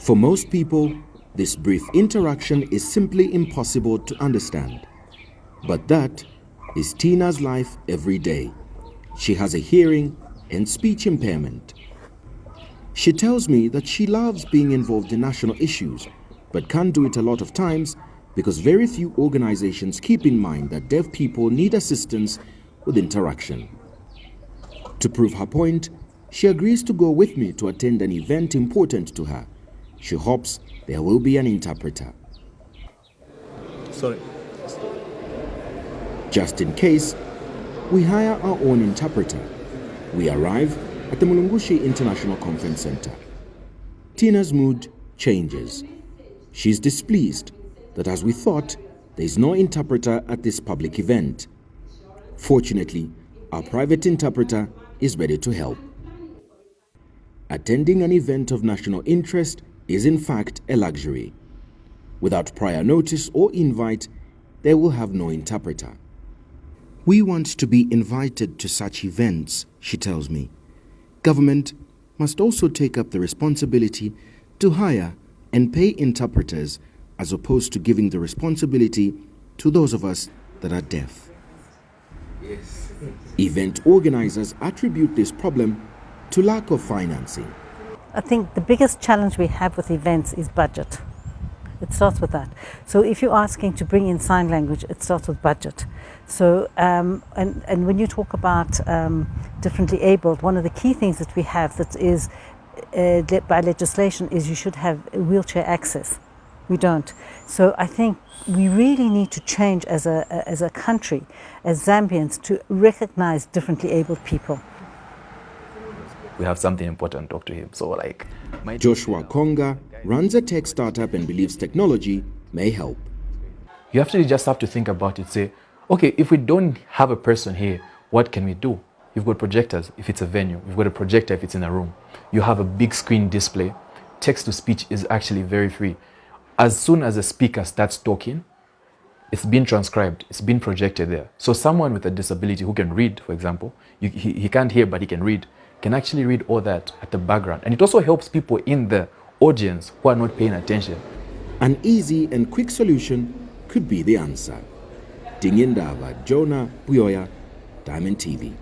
For most people, this brief interaction is simply impossible to understand. But that is Tina's life every day. She has a hearing and speech impairment. She tells me that she loves being involved in national issues, but can't do it a lot of times because very few organizations keep in mind that deaf people need assistance with interaction. To prove her point, she agrees to go with me to attend an event important to her. She hopes there will be an interpreter. Sorry. Just in case, we hire our own interpreter. We arrive at the Mulungushi International Conference Center. Tina's mood changes. She's displeased that, as we thought, there is no interpreter at this public event. Fortunately, our private interpreter is ready to help. Attending an event of national interest is in fact a luxury. Without prior notice or invite, they will have no interpreter. We want to be invited to such events, she tells me. Government must also take up the responsibility to hire and pay interpreters as opposed to giving the responsibility to those of us that are deaf. Yes. Event organizers attribute this problem to lack of financing. I think the biggest challenge we have with events is budget. It starts with that. So if you're asking to bring in sign language, it starts with budget. So and when you talk about differently abled, one of the key things that we have that is by legislation is you should have wheelchair access. We don't. So I think we really need to change as a country, as Zambians, to recognize differently abled people. We have something important to talk to him. So Joshua Konga runs a tech startup and believes technology may help. You actually just have to think about it, say, okay, if we don't have a person here, what can we do? You've got projectors if it's a venue. You've got a projector if it's in a room. You have a big screen display. Text-to-speech is actually very free. As soon as a speaker starts talking, it's been transcribed, it's been projected there. So someone with a disability who can read, for example, he can't hear but he can read, can actually read all that at the background. And it also helps people in the audience who are not paying attention. An easy and quick solution could be the answer. Dingindaba Jonah Buyoya, Diamond TV.